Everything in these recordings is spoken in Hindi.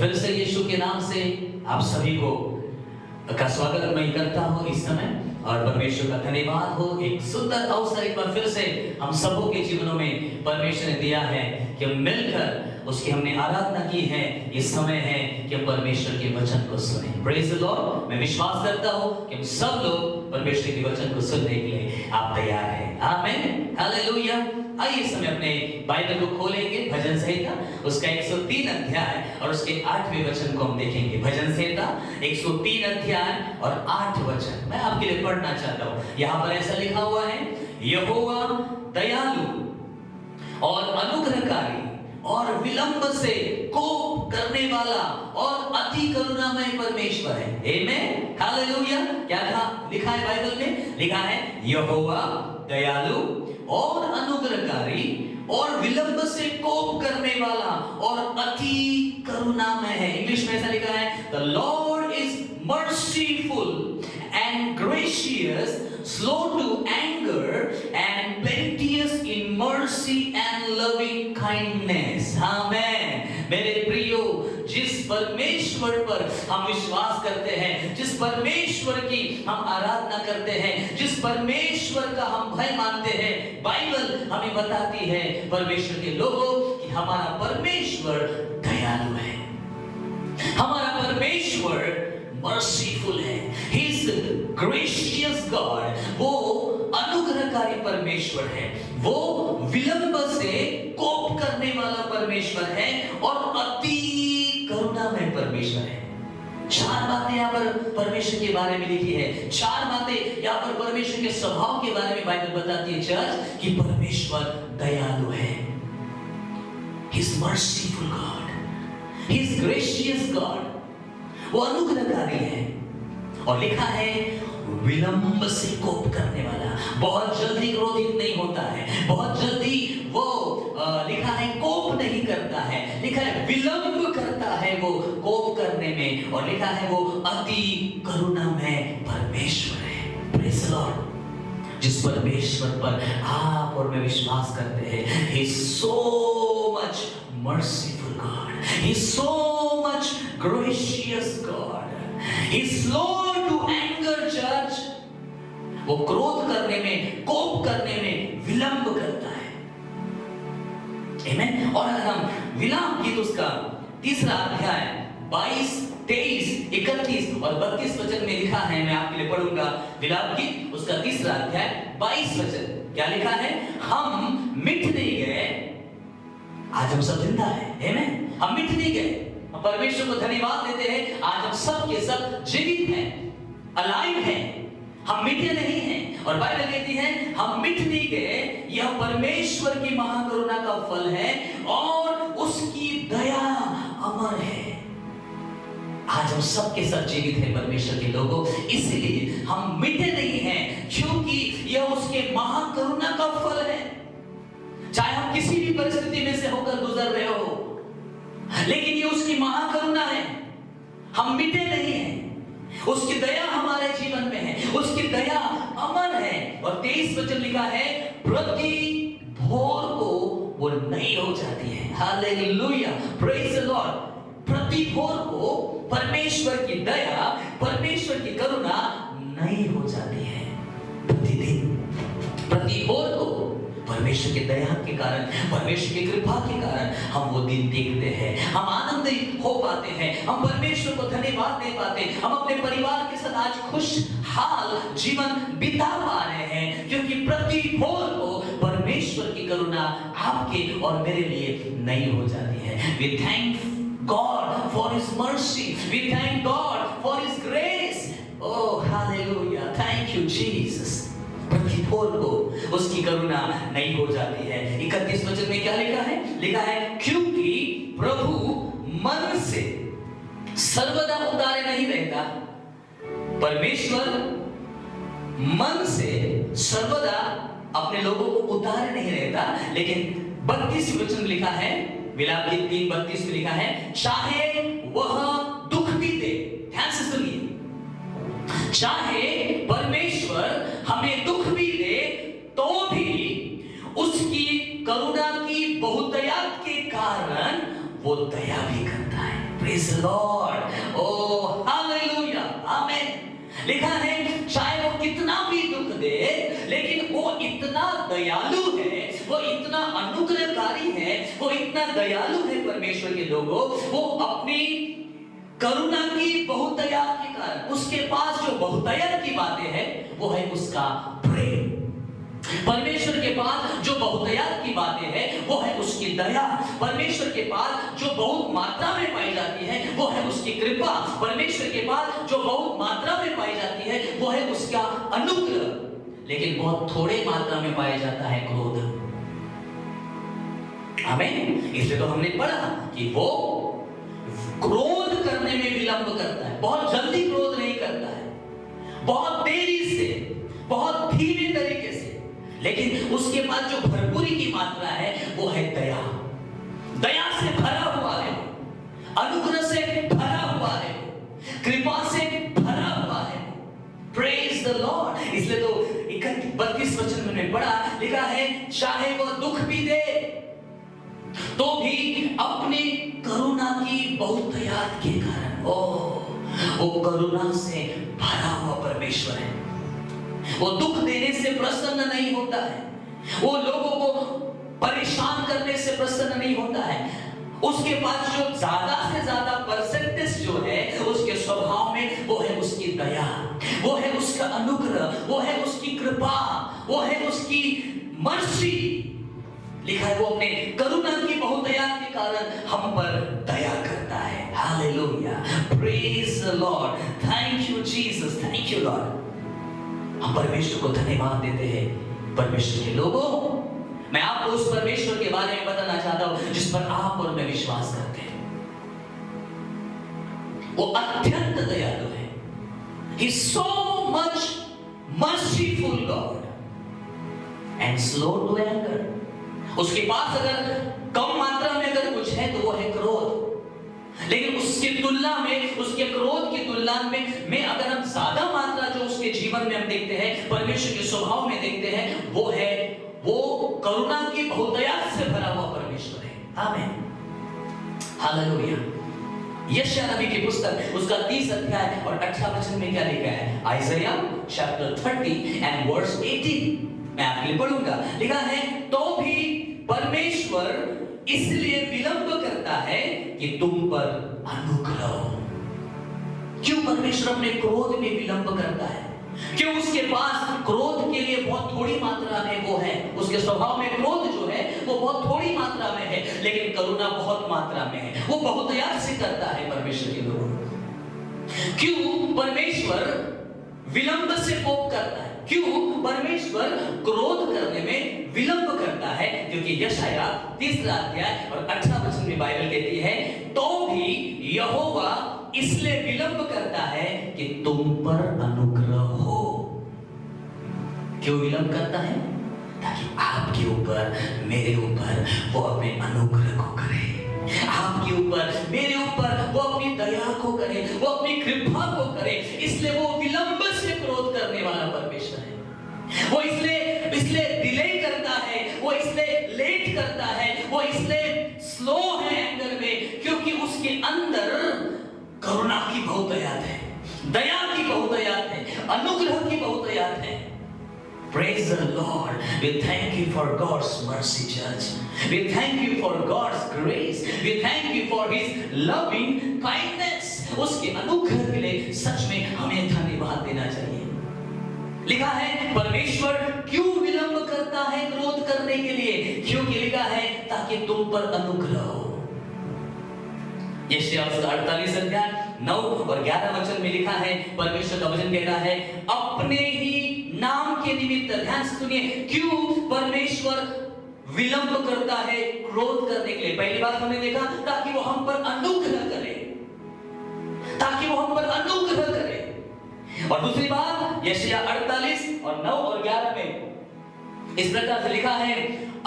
फिर से यीशु के नाम से आप सभी को का स्वागत मैं करता हूँ इस समय, और परमेश्वर का धन्यवाद हो। एक सुंदर अवसर एक बार फिर से हम सबों के जीवनों में परमेश्वर ने दिया है कि हम मिलकर उसकी हमने आराधना की है। ये समय है कि हम परमेश्वर के वचन को सुने। Praise the Lord. मैं विश्वास करता हूँ कि हम सब लोग परमेश्वर के वचन को सुनने के लिए आप तैयार हैं। आमीन, हालेलुया। आइए इस समय अपने बाइबल को खोलेंगे, भजन संहिता उसका 103 अध्याय और उसके 8वें वचन को हम देखेंगे। भजन संहिता 103 अध्याय और 8 वचन मैं आपके लिए पढ़ना चाहता हूँ। यहाँ पर ऐसा लिखा हुआ है, यहोवा दयालु और अनुग्रहकारी और विलंब से कोप करने वाला और अति करुणामय परमेश्वर है। आमीन, हालेलुया। क्या लिखा है बाइबल में? लिखा है यहोवा दयालु और अनुग्रहकारी और विलंब से कोप करने वाला और अति करुणामय है। इंग्लिश में ऐसा लिखा है, the Lord is merciful and gracious, slow to anger and plenteous in mercy and loving kindness. Amen. मेरे प्रियो, जिस परमेश्वर पर हम विश्वास करते हैं, जिस परमेश्वर की हम आराधना करते हैं, जिस परमेश्वर का हम भय मानते हैं, बाइबल हमें बताती है परमेश्वर के लोगों कि हमारा परमेश्वर दयालु है, हमारा परमेश्वर merciful है, he is gracious God, वो अनुग्रहकारी परमेश्वर है, वो विलंब से कोप करने वाला परमेश्वर है और अति करुणामय परमेश्वर है। 4 बातें यहाँ पर परमेश्वर के बारे में लिखी है। 4 बातें यहाँ पर परमेश्वर के स्वभाव के बारे में बाइबल बताती है चर्च कि परमेश्वर दयालु है, he is merciful God, he is gracious God, वो अनुग्रहकारी है। और लिखा है विलंब से कोप करने वाला, बहुत जल्दी क्रोधित नहीं होता है, बहुत जल्दी वो लिखा है कोप नहीं करता है, लिखा है विलंब करता है वो कोप करने में, और लिखा है वो अति करुणामय परमेश्वर है। Praise the Lord. जिस परमेश्वर पर आप और मैं विश्वास करते हैं, he is so much merciful God, he is so much gracious God, he is slow to anger church, वो क्रोध करने में, कोप करने में विलंब करता है। आमीन। और अगर हम विलाप गीत उसका 3रा अध्याय 22, 23, 31 और 32 वचन में लिखा है, मैं आपके लिए पढ़ूंगा विलाप गीत उसका 3रा अध्याय 22 वचन। क्या लिखा है? हम मिट नहीं गए, आज हम सब जिंदा है। आमीन। हम मिट नहीं गए, हम परमेश्वर को धन्यवाद देते हैं, आज हम सब के सब जीवित हैं, अलाइव हैं, हम मिटे नहीं हैं। और बाइबल कहती है हम मिट नहीं गए, यह परमेश्वर की महाकरुणा का फल है और उसकी दया अमर है। आज हम सब के सब जीवित हैं परमेश्वर के लोगों, इसलिए हम मिटे नहीं हैं, क्योंकि यह उसके महाकरुणा का फल है। चाहे हम किसी भी परिस्थिति में से होकर गुजर रहे हो, लेकिन ये उसकी महाकरुणा है, हम मिटे नहीं हैं, उसकी दया हमारे जीवन में है, उसकी दया अमर है। और 23 वचन लिखा है, प्रति भोर को वो नई हो जाती है। Hallelujah, praise the Lord. प्रति भोर को परमेश्वर की दया, परमेश्वर की करुणा नई हो जाती है। प्रतिदिन, प्रति भोर को परमेश्वर की दया के कारण, परमेश्वर की कृपा के कारण हम वो दिन देखते हैं, हम आनंदित हो पाते हैं, हम परमेश्वर को धन्यवाद दे पाते हैं, हम अपने परिवार के साथ आज खुशहाल जीवन बिता पा रहे हैं, क्योंकि प्रति भोर को परमेश्वर की करुणा आपके और मेरे लिए नई हो जाती है। We thank God for His mercy, we thank God for His grace. Oh hallelujah, thank you Jesus। प्रति भोर को उसकी करुणा नहीं हो जाती है। 31 वचन में क्या लिखा है? लिखा है, क्योंकि प्रभु मन से सर्वदा उतारे नहीं रहता। परमेश्वर मन से सर्वदा अपने लोगों को उतारे नहीं रहता, लेकिन 32 वचन लिखा है, विलाप गीत 3:32 में लिखा है, चाहे वह दुख भी दे। ध्यान से सुनिए, चाहे परमेश्वर हमें दुख भी दे तो भी उसकी करुणा की बहुतायत के कारण वो दया भी करता है। Praise the Lord, oh hallelujah, आमीन। लिखा है चाहे वो कितना भी दुख दे, लेकिन वो इतना दयालु है, वो इतना अनुग्रहकारी है, वो इतना दयालु है परमेश्वर के लोगों, वो अपनी करुणा की बहुतायत के कारण, उसके पास जो बहुतायत की बातें हैं वो है उसका प्रेम। परमेश्वर के पास जो बहुतायत की बातें हैं वो है उसकी दया। परमेश्वर के पास जो बहुत मात्रा में पाई जाती है वो है उसकी कृपा। परमेश्वर के पास जो बहुत मात्रा में पाई जाती है वो है उसका अनुग्रह। लेकिन बहुत थोड़े मात्रा में पाया जाता है क्रोध। आमीन। इसलिए तो हमने पढ़ा कि वो क्रोध करने में विलंब करता है, बहुत जल्दी क्रोध नहीं करता है, बहुत देरी से, बहुत धीमे तरीके से, लेकिन उसके बाद जो भरपूरी की मात्रा है वो है दया। दया से भरा हुआ है, अनुग्रह से भरा हुआ है, कृपा से भरा हुआ है। Praise the Lord. इसलिए तो 32 वचन में पढ़ा, लिखा है चाहे वह दुख भी दे तो भी अपनी करुणा की बहुतायत के कारण, वो करुणा से भरा हुआ परमेश्वर है। वो दुख देने से प्रसन्न नहीं होता है, वो लोगों को परेशान करने से प्रसन्न नहीं होता है। उसके पास जो ज्यादा से ज्यादा परसेंटेज जो है उसके स्वभाव में वो है उसकी दया, वो है उसका अनुग्रह, वो है उसकी कृपा, वो है उसकी मर्सी। लिखा है वो अपने करुणा की बहुतायत के कारण हम पर दया करता है। Hallelujah, praise the Lord, thank you Jesus, thank you Lord. हम परमेश्वर को धन्यवाद देते हैं। परमेश्वर के लोगों, मैं आपको उस परमेश्वर के बारे में बताना चाहता हूं जिस पर आप और मैं विश्वास करते हैं। वो अत्यंत दयालु है। He is so much merciful God and slow to anger। उसके पास अगर कम मात्रा में अगर कुछ है तो वो है क्रोध, लेकिन उसकी तुलना में, उसके क्रोध की तुलना में अगर हम ज्यादा मात्रा जो उसके जीवन में हम देखते हैं, परमेश्वर के स्वभाव में देखते हैं, वो करुणा की बहुतायत से भरा हुआ परमेश्वर है। आमीन, हालेलुया। यशायाह नबी की पुस्तक उसका 30 अध्याय और 18 वचन में क्या लिखा है? आइज़ाया चैप्टर 30 एंड वर्स 18 मैं आपके लिए पढ़ूंगा। लिखा है तो भी परमेश्वर इसलिए विलंब करता है कि तुम पर अनुग्रह हो। क्यों परमेश्वर अपने क्रोध में विलंब करता है? क्यों उसके पास क्रोध के लिए बहुत थोड़ी मात्रा में वो है, उसके स्वभाव में क्रोध जो है वो बहुत थोड़ी मात्रा में है, लेकिन करुणा बहुत मात्रा में है। वो बहुतायत से करता है परमेश्वर के लोगों। क्यों परमेश्वर विलंब से कोप करता है? क्यों परमेश्वर क्रोध करने में विलंब करता है? क्योंकि यशायाह 3 अध्याय और 18 वचन में बाइबल कहती है तो भी यहोवा इसलिए विलंब करता है कि तुम पर अनुग्रह हो। क्यों विलंब करता है? ताकि आपके ऊपर, मेरे ऊपर वो अपने अनुग्रह को करे, आपके ऊपर, मेरे ऊपर वो अपनी दया को करे, वो अपनी कृपा को करे। इसलिए वो विलंब से क्रोध करने वाला परमेश्वर है। वो इसलिए डिले करता है, वो इसलिए लेट करता है, वो इसलिए स्लो है एंगर में, क्योंकि उसके अंदर करुणा की बहुतायत है, दया की बहुतायत है, अनुग्रह की बहुतायत है। Praise the Lord. We thank you for God's mercy, church. We thank you for God's grace. We thank you for His loving kindness. उसके अनुग्रह के लिए सच में हमें धन्यवाद देना चाहिए। लिखा है परमेश्वर क्यों विलंब करता है क्रोध करने के लिए? क्योंकि लिखा है ताकि तुम पर अनुग्रह हो। यशायाह 48 अध्याय 9 और 11 वचन में लिखा है, परमेश्वर का वचन कहता है अपने ही नाम के निमित्त, ध्यान से सुनिए, क्यों परमेश्वर विलंब करता है क्रोध करने के लिए? पहली बात हमने देखा ताकि वो हम पर अनुग्रह करे, ताकि वो हम पर अनुग्रह करे। और दूसरी बात यशायाह 48 और 9 और 11 में इस प्रकार से लिखा है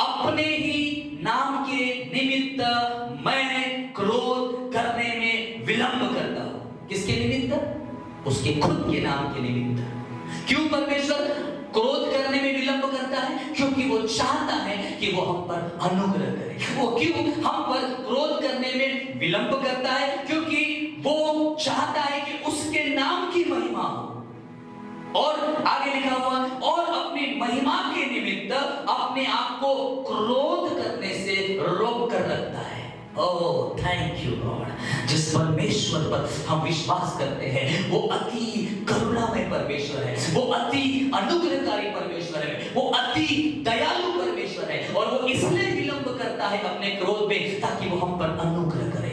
अपने ही नाम के निमित्त मैं क्रोध करने में विलंब करता हूं। किसके निमित्त? उसके खुद के नाम के निमित्त। क्यों परमेश्वर क्रोध करने में विलंब करता है? क्योंकि वो चाहता है कि वो हम पर अनुग्रह करे। वो क्यों हम पर क्रोध करने में विलंब करता है? क्योंकि वो चाहता है कि उसके नाम की महिमा हो। और आगे लिखा हुआ, और अपनी महिमा के निमित्त अपने आप को क्रोध करने से रोक कर रखता है। Oh thank you Lord. जिस परमेश्वर पर हम विश्वास करते हैं वो अति करुणामय परमेश्वर है, वो अति अनुग्रहकारी परमेश्वर है, वो अति दयालु परमेश्वर है। और वो इसलिए विलंब करता है अपने क्रोध में, ताकि वो हम पर अनुग्रह करे,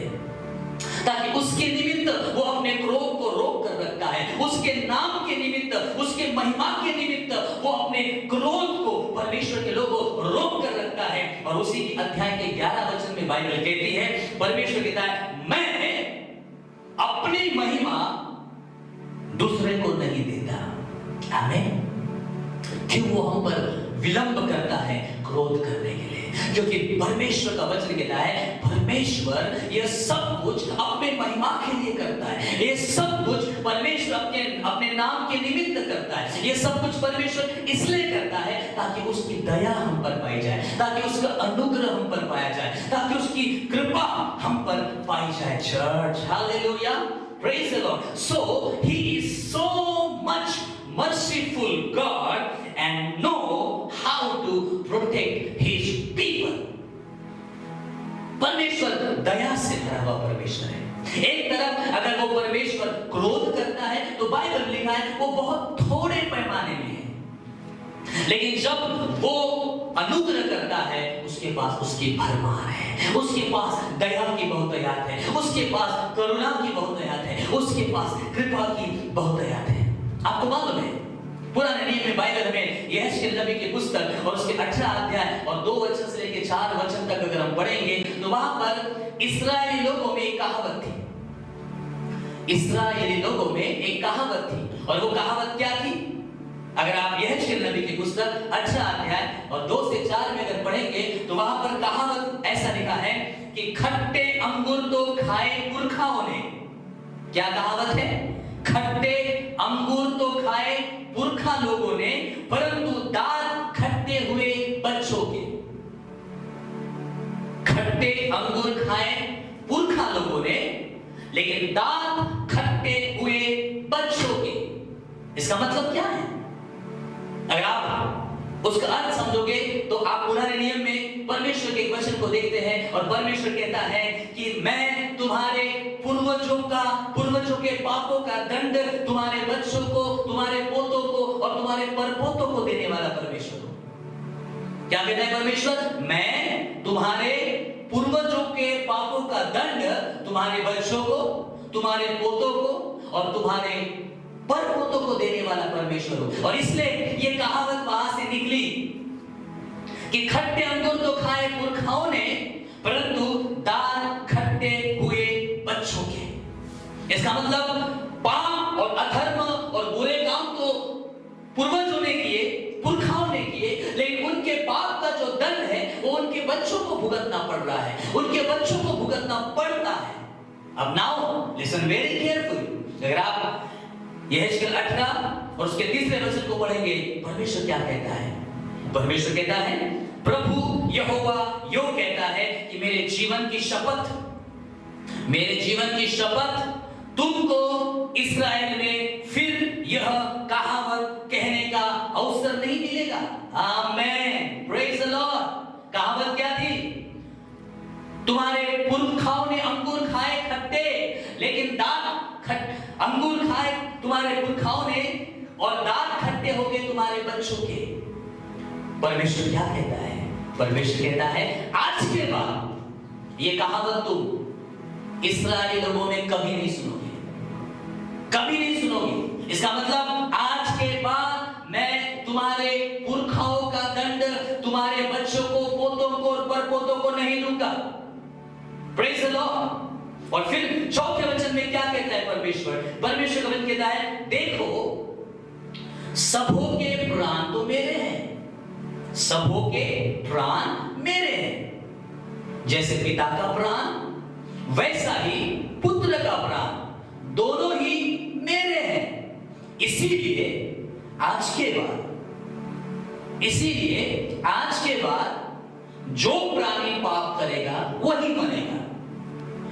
ताकि उसके निमित्त वो अपने क्रोध को रोक कर रखता है। उसके नाम के निमित्त, उसके महिमा के निमित्त वो अपने क्रोध को, परमेश्वर के लोगों को रोक कर रखता है। और उसी की अध्याय के 11 वचन में बाइबल कहती है, परमेश्वर कहता है, मैं अपनी महिमा दूसरे को नहीं देता। आमीन। क्यों वो हम पर विलंब करता है? क्रोध करने के लिए। क्योंकि परमेश्वर का वचन कहता है, परमेश्वर यह सब कुछ अपने महिमा के लिए करता है। ये सब कुछ परमेश्वर अपने नाम के निमित्त करता है। ये सब कुछ परमेश्वर इसलिए करता है ताकि उसकी दया हम पर पाई जाए, ताकि उसका अनुग्रह हम पर पाया जाए, ताकि उसकी कृपा हम पर पाई जाए। Church, hallelujah, praise the Lord. So he is so much merciful God and know how to protect his people. परमेश्वर दया से भरा हुआ परमेश्वर है। एक तरफ अगर वो परमेश्वर क्रोध करता है तो बाइबल लिखा है वो बहुत थोड़े पैमाने में है, लेकिन जब वो अनुग्रह करता है उसके पास उसकी भरमार है, उसके पास दया की बहुतायत है, उसके पास करुणा की बहुतायत है, उसके पास कृपा की बहुतायत है। आपको मालूम है पुराने नियम में बाइबल में यहेजकेल नबी की पुस्तक और उसके 18 अध्याय और 2 वचन से लेकर 4 वचन तक अगर हम पढ़ेंगे तो वहां पर इस्राएली लोगों में एक कहावत थी। इस्राएली लोगों में एक कहावत थी, और वो कहावत क्या थी? अगर आप यहेजकेल नबी की पुस्तक 18 अध्याय और 2 से 4 में अगर पढ़ेंगे तो वहां पर कहावत ऐसा लिखा है कि खट्टे अंगूर तो खाए पुरखाओं ने। क्या कहावत है? खट्टे अंगूर तो खाए पुरखा लोगों ने, परंतु दांत खट्टे हुए बच्चों के। खट्टे अंगूर खाए पुरखा लोगों ने, लेकिन दांत खट्टे हुए बच्चों के। इसका मतलब क्या है? अगर आप उसका अर्थ समझोगे तो आप पुराने नियम में परमेश्वर के एक वचन को देखते हैं, और परमेश्वर कहता है कि मैं तुम्हारे पूर्वजों के पापों का दंड तुम्हारे बच्चों को, तुम्हारे पोतों को और तुम्हारे परपोतों को देने वाला परमेश्वर हूं। क्या कहता है परमेश्वर? मैं तुम्हारे पूर्वजों के पापों का दंड तुम्हारे बच्चों को, तुम्हारे पोतों को और तुम्हारे परपोतों को देने वाला परमेश्वर हूं। और इसलिए ये कहावत वहां से निकली कि खट्टे अंगूर तो खाए पुरखाओं ने, परंतु दांत खट्टे हुए बच्चों के। इसका मतलब पाप और अधर्म और बुरे काम तो पूर्वजों ने किए, पुरखाओं ने किए, लेकिन उनके पाप का जो दंड है वो उनके बच्चों को भुगतना पड़ रहा है, उनके बच्चों को भुगतना पड़ता है। अब नाउ लिसन वेरी केयरफुली। अगर आप यहेजकेल 18 और उसके 3 वचन को पढ़ेंगे, परमेश्वर क्या कहता है? परमेश्वर कहता है, प्रभु यहोवा यो कहता है कि मेरे जीवन की शपथ तुमको इस्राएल में फिर यह कहावत कहने का अवसर नहीं मिलेगा। आमेन, प्रेज द लॉर्ड। कहावत क्या थी? तुम्हारे पुरखाओं ने अंगूर खाए खट्टे, लेकिन अंगूर खाए तुम्हारे पुरखाओं ने और दांत खट्टे हो गए तुम्हारे बच्चों के। परमेश्वर क्या कहता है? परमेश्वर कहता है आज के बाद ये कहावत तुम इस्राएली लोगों में कभी नहीं सुनोगे, कभी नहीं सुनोगे। इसका मतलब आज के बाद मैं तुम्हारे पुरखाओं का दंड तुम्हारे बच्चों को, पोतों को और परपोतों को नहीं दूंगा। Praise the Lord. और फिर 4 वचन में क्या कहता है परमेश्वर? परमेश्वर का वचन कहता है, देखो सबों के प्राण तो मेरे हैं, सबों के प्राण मेरे हैं। जैसे पिता का प्राण वैसा ही पुत्र का प्राण, दोनों ही मेरे हैं। इसीलिए आज के बाद, इसीलिए आज के बाद जो प्राणी पाप करेगा वही मरेगा।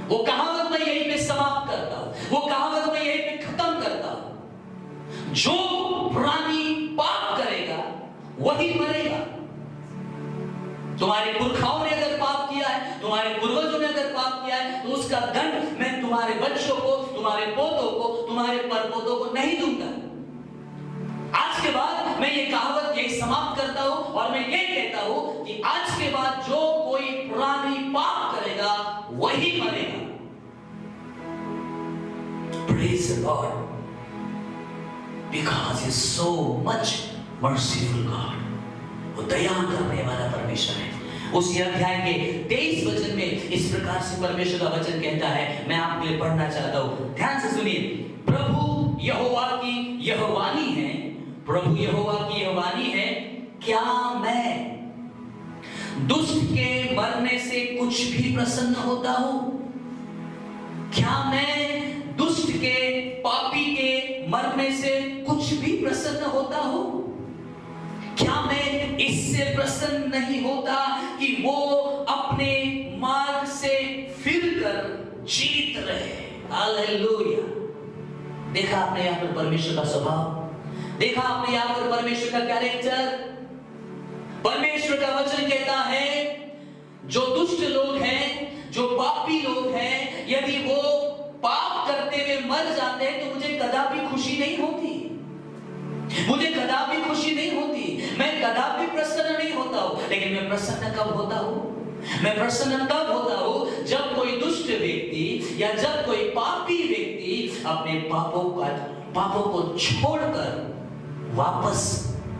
वो कहावत मैं यहीं पे समाप्त करता हूं, वो कहावत मैं यहीं पे खत्म करता हूं। जो प्राणी पाप करेगा वही मरेगा। तुम्हारे पुरखाओं ने अगर पाप किया है, तुम्हारे पूर्वजों ने अगर पाप किया है, तो उसका दंड मैं तुम्हारे बच्चों को, तुम्हारे पोतों को, तुम्हारे परपोतों को नहीं दूंगा। आज के बाद मैं ये कहावत यही समाप्त करता हूं और मैं ये कहता हूं कि आज के बाद जो कोई प्राणी पाप करेगा वही मरेगा। Praise the Lord, because He is so much merciful God. वो दया करने वाला परमेश्वर है। उसी अध्याय के 23 वचन में इस प्रकार से परमेश्वर का वचन कहता है, मैं आपके लिए पढ़ना चाहता हूं, ध्यान से सुनिए। प्रभु यहोवा की यह वाणी है, प्रभु यहोवा की यह वाणी है, क्या मैं दुष्ट के मरने से कुछ भी प्रसन्न होता हूं? क्या मैं दुष्ट के, पापी के मरने से कुछ भी प्रसन्न होता हूं? क्या मैं इससे प्रसन्न नहीं होता कि वो अपने मार्ग से फिरकर जीवित रहे? हालेलुया। देखा आपने यहां पर परमेश्वर का स्वभाव, देखा आपने यहां पर परमेश्वर का कैरेक्टर। परमेश्वर का वचन कहता है जो दुष्ट लोग हैं, जो पापी लोग हैं, यदि वो पाप करते हुए मर जाते हैं तो मुझे कदापि खुशी नहीं होती, मुझे कदापि खुशी नहीं होती, मैं कदापि प्रसन्न नहीं होता हूं। लेकिन मैं प्रसन्न कब होता हूं? मैं प्रसन्न तब होता हूं जब कोई दुष्ट व्यक्ति या जब कोई पापी व्यक्ति अपने पापों को छोड़कर वापस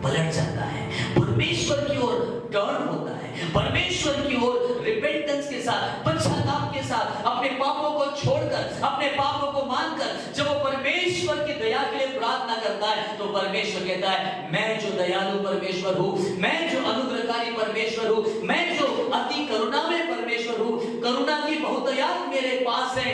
पलट जाता है, परमेश्वर की ओर टर्न होता है, परमेश्वर की ओर रिपेंटेंस के साथ, पश्चाताप के साथ अपने पापों को छोड़कर, अपने पापों को मानकर जब वो परमेश्वर की दया के लिए प्रार्थना करता है, तो परमेश्वर कहता है, मैं जो दयालु परमेश्वर हूं, मैं जो अनुग्रहकारी परमेश्वर हूं, मैं जो अति करुणामय परमेश्वर हूं, करुणा की बहुतायत मेरे पास है।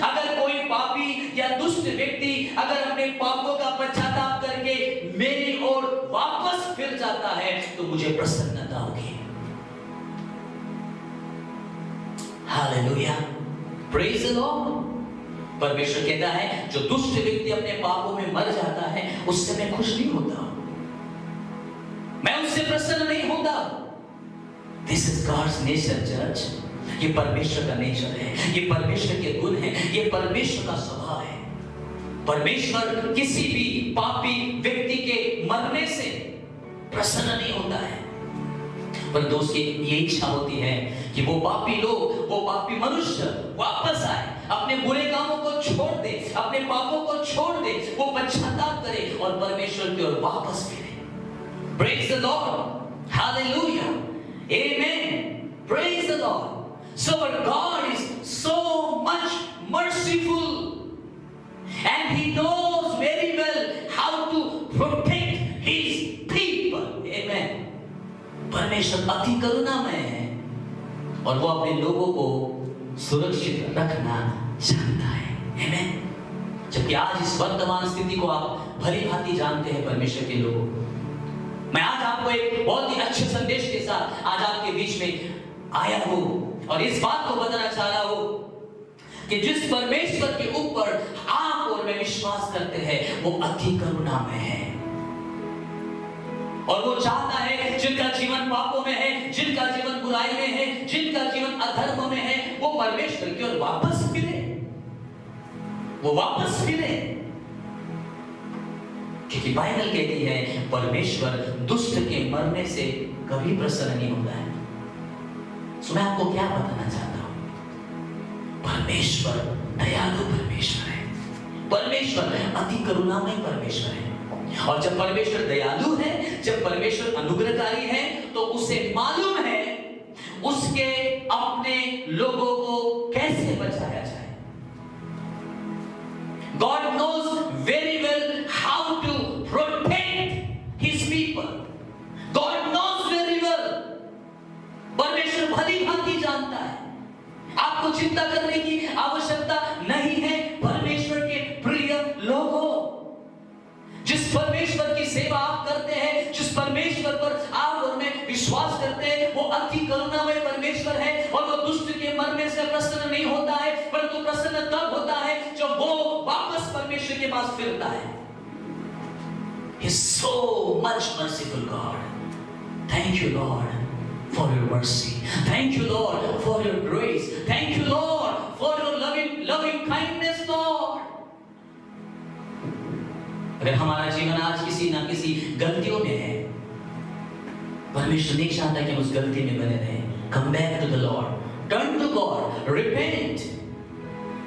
अगर कोई पापी या दुष्ट व्यक्ति अगर अपने पापों का पश्चाताप करके मेरी ओर वापस फिर जाता है तो मुझे प्रसन्नता होगी। Hallelujah, praise the Lord. परमेश्वर कहता है जो दुष्ट व्यक्ति अपने पापों में मर जाता है उससे मैं खुश नहीं होता, मैं उससे प्रसन्न नहीं होता। This is God's nature church. ये परमेश्वर का नेचर है, ये परमेश्वर के गुण है, ये परमेश्वर का स्वभाव है। परमेश्वर किसी भी पापी व्यक्ति के मरने से प्रसन्न नहीं होता है, पर दोस्त की ये इच्छा होती है कि वो पापी लोग, वो पापी मनुष्य वापस आए, अपने बुरे कामों को छोड़ दे, अपने पापों को छोड़ दे, वो पश्चाताप करे और परमेश्वर की ओर वापस फिरे। Praise the Lord, hallelujah, amen, praise the Lord. So but God is so much merciful and He knows very well how to protect His people. Amen. परमेश्वर अति करुणामय है और वो अपने लोगों को सुरक्षित रखना जानता है। Amen. जबकि आज इस वर्तमान स्थिति को आप भली भांति जानते हैं परमेश्वर के लोगों। मैं आज आपको एक बहुत ही अच्छे संदेश के साथ आज आपके बीच में आया हूं और इस बात को बताना चाह रहा हूं कि जिस परमेश्वर के ऊपर आप और मैं विश्वास करते हैं वो अति करुणामय है और वो चाहता है जिनका जीवन पापों में है, जिनका जीवन बुराई में है, जिनका जीवन अधर्म में है, वो परमेश्वर की ओर वापस फिरे, वो वापस फिरे। क्योंकि बाइबल कहती है परमेश्वर दुष्ट के मरने से कभी प्रसन्न नहीं होता है। तो मैं आपको क्या बताना चाहता हूं, परमेश्वर दयालु परमेश्वर है, परमेश्वर अति करुणामय परमेश्वर है। और जब परमेश्वर दयालु है, जब परमेश्वर अनुग्रहकारी है, तो उसे मालूम है उसके अपने लोगों को कैसे बचाया जाए। God knows very well how to protect His people. God knows very well. परमेश्वर भली भांति जानता है, आपको चिंता करने की आवश्यकता नहीं है। परमेश्वर के प्रिय लोगों, जिस परमेश्वर की सेवा आप करते हैं, जिस परमेश्वर पर आप और मैं विश्वास करते हैं, वो अति करुणामय परमेश्वर है और वो दुष्ट के मरने से प्रसन्न नहीं होता है, परंतु प्रसन्न तब होता है जब वो वापस परमेश्वर के पास फिरता है। He is so much merciful God. Thank you Lord for your mercy. Thank you Lord for your grace. Thank you Lord for your loving kindness Lord. अगर हमारा जीवन आज किसी ना किसी गलतियों में है, परमेश्वर नहीं चाहता कि हम उस गलती में बने रहें। Come back to the Lord. Turn to God. Repent.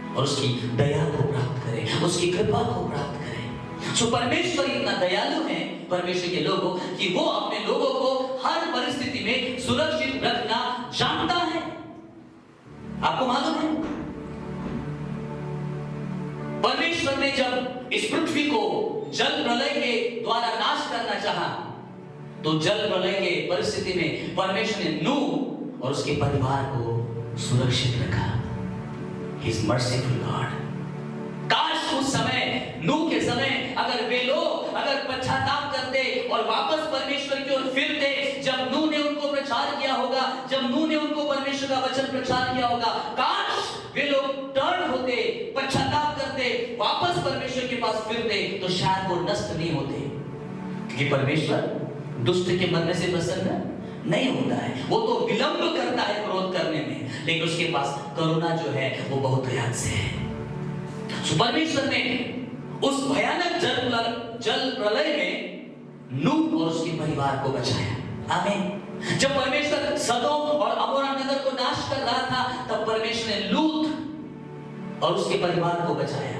और उसकी दया को प्राप्त करें, उसकी कृपा को प्राप्त करें। सो परमेश्वर इतना दयालु है परमेश्वर के लोगों कि वो अपने लोगों को हर परिस्थिति में सुरक्षित रखना जानता है। आपको मालूम है, परमेश्वर ने जब इस पृथ्वी को जल प्रलय के द्वारा नाश करना चाहा, तो जल प्रलय के परिस्थिति में परमेश्वर ने नूह और उसके परिवार को सुरक्षित रखा। He is merciful God. काश उस समय, नूह के समय, अगर वे लोग अगर पश्चाताप करते और वापस परमेश्वर की ओर फिरते, जब नूह ने उनको प्रचार किया होगा, जब नूह ने उनको परमेश्वर का वचन प्रचार किया होगा, काश वे लोग टर्न होते, पश्चाताप करते, वापस परमेश्वर के पास फिरते, तो शायद वो नष्ट नहीं होते। क्योंकि परमेश्वर दुष्ट के मरने से प्रसन्न नहीं होता है, वो तो विलंब करता है क्रोध करने में, लेकिन उसके पास करुणा जो है वो बहुत दयालु से है। परमेश्वर ने उस भयानक जल प्रलय में नूह और उसके परिवार को बचाया। आमीन। जब परमेश्वर सदोम और अमोरा नगर को नाश कर रहा था, तब परमेश्वर ने लूत और उसके परिवार को बचाया।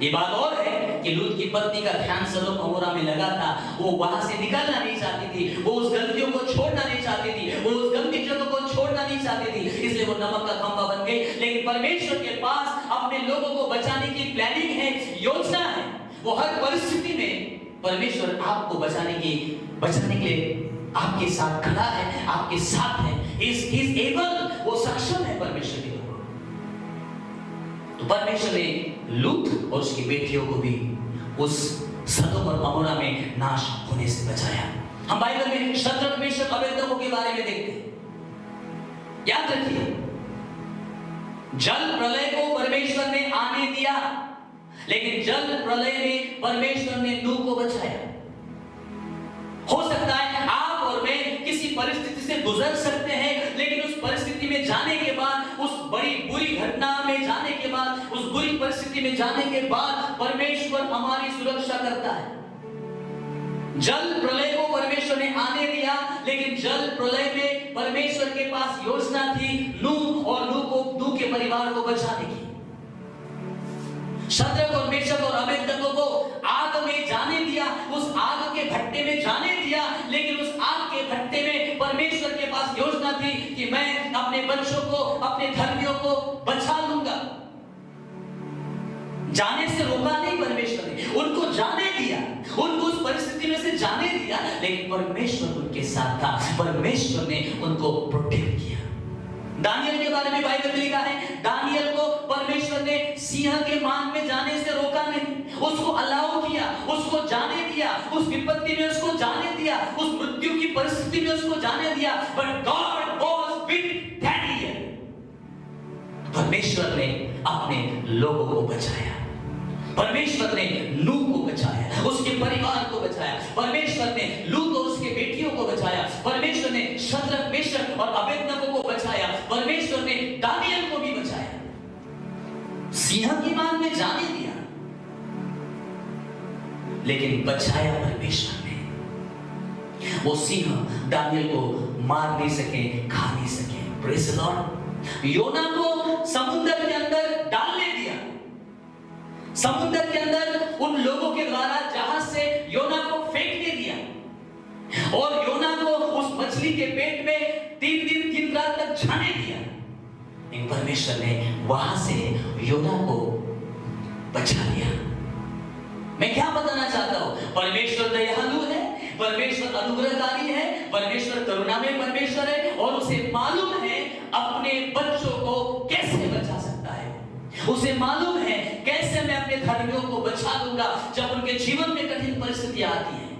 ये बात और है कि लूत की पत्नी का ध्यान सदोम अमोरा में लगा था, वो वहां से निकलना नहीं चाहती थी, वो उस गलतियों को छोड़ना नहीं चाहती थी, वो उस गंदी जगह को छोड़ना नहीं चाहती थी, इसलिए वो नमक का खंभा बन गई। लेकिन परमेश्वर के पास अपने लोगों को बचाने की प्लानिंग है, योजना है। वो हर परिस्थिति में परमेश्वर आपको बचाने के लिए आपके साथ खड़ा है, आपके साथ है। He is able, वो सक्षम है परमेश्वर के लोगों। तो परमेश्वर ने लूत और उसकी बेटियों को भी उस सदोम और अमोरा में नाश होने से बचाया। हम बाइबल में शद्रक मेशक अबेदनगो के बारे में देखते हैं। याद रखिए, जल प्रलय को परमेश्वर ने आने दिया, लेकिन जल प्रलय में परमेश्वर ने नूह को बचाया। हो सकता है आप और मैं किसी परिस्थिति से गुजर सकते हैं, लेकिन उस परिस्थिति में जाने के बाद, उस बड़ी बुरी घटना में जाने के बाद, उस बुरी परिस्थिति में जाने के बाद परमेश्वर हमारी सुरक्षा करता है। जल प्रलय को परमेश्वर ने आने दिया, लेकिन जल प्रलय में परमेश्वर के पास योजना थी नूह और नूह के परिवार को बचाने की। शद्रक और मेशक और अबेदनगो को आग में जाने दिया, उस आग के भट्टे में जाने दिया, लेकिन उस आग के भट्टे में परमेश्वर के पास योजना थी कि मैं अपने वंशों को, अपने धर्मियों को बचा लूंगा। जाने से रोका नहीं परमेश्वर ने, उनको जाने दिया, उनको उस परिस्थिति में से जाने दिया, लेकिन परमेश्वर उनके साथ था, परमेश्वर ने उनको प्रोटेक्ट किया। दानियल के बारे में बाइबल में लिखा है, दानियल को परमेश्वर ने सिंह के मान में जाने से रोका नहीं, उसको अलाउ किया, उसको जाने दिया, उस विपत्ति में उसको जाने दिया, उस मृत्यु की परिस्थिति में उसको जाने दिया। But God was with Daniel. परमेश्वर ने अपने लोगों को बचाया, परमेश्वर ने नूह को बचाया, उसके परिवार को बचाया, परमेश्वर ने लूत और उसके बेटियों को बचाया, परमेश्वर ने शद्रक मेशक और अबेदनगो को बचाया, परमेश्वर ने दानियल को भी बचाया। सिंह की मान में जाने दिया, लेकिन बचाया परमेश्वर ने। वो सिंह दानियल को मार नहीं सके, खा नहीं सके। Praise the Lord. योना को समुद्र के अंदर डालने दिया, समुद्र के अंदर उन लोगों के द्वारा जहाज से योना को फेंकने दिया, और योना को उस मछली के पेट में 3 दिन 3 रात तक जाने दिया। इन परमेश्वर ने वहां से योना को बचा लिया। मैं क्या बताना चाहता हूं, परमेश्वर दयालु है, परमेश्वर अनुग्रहकारी है, परमेश्वर करुणामय परमेश्वर है, और उसे मालूम है अपने बच्चों को कैसे बचा सकता है। उसे मालूम है कैसे मैं अपने धर्मियों को बचा लूंगा जब उनके जीवन में कठिन परिस्थितियां आती हैं।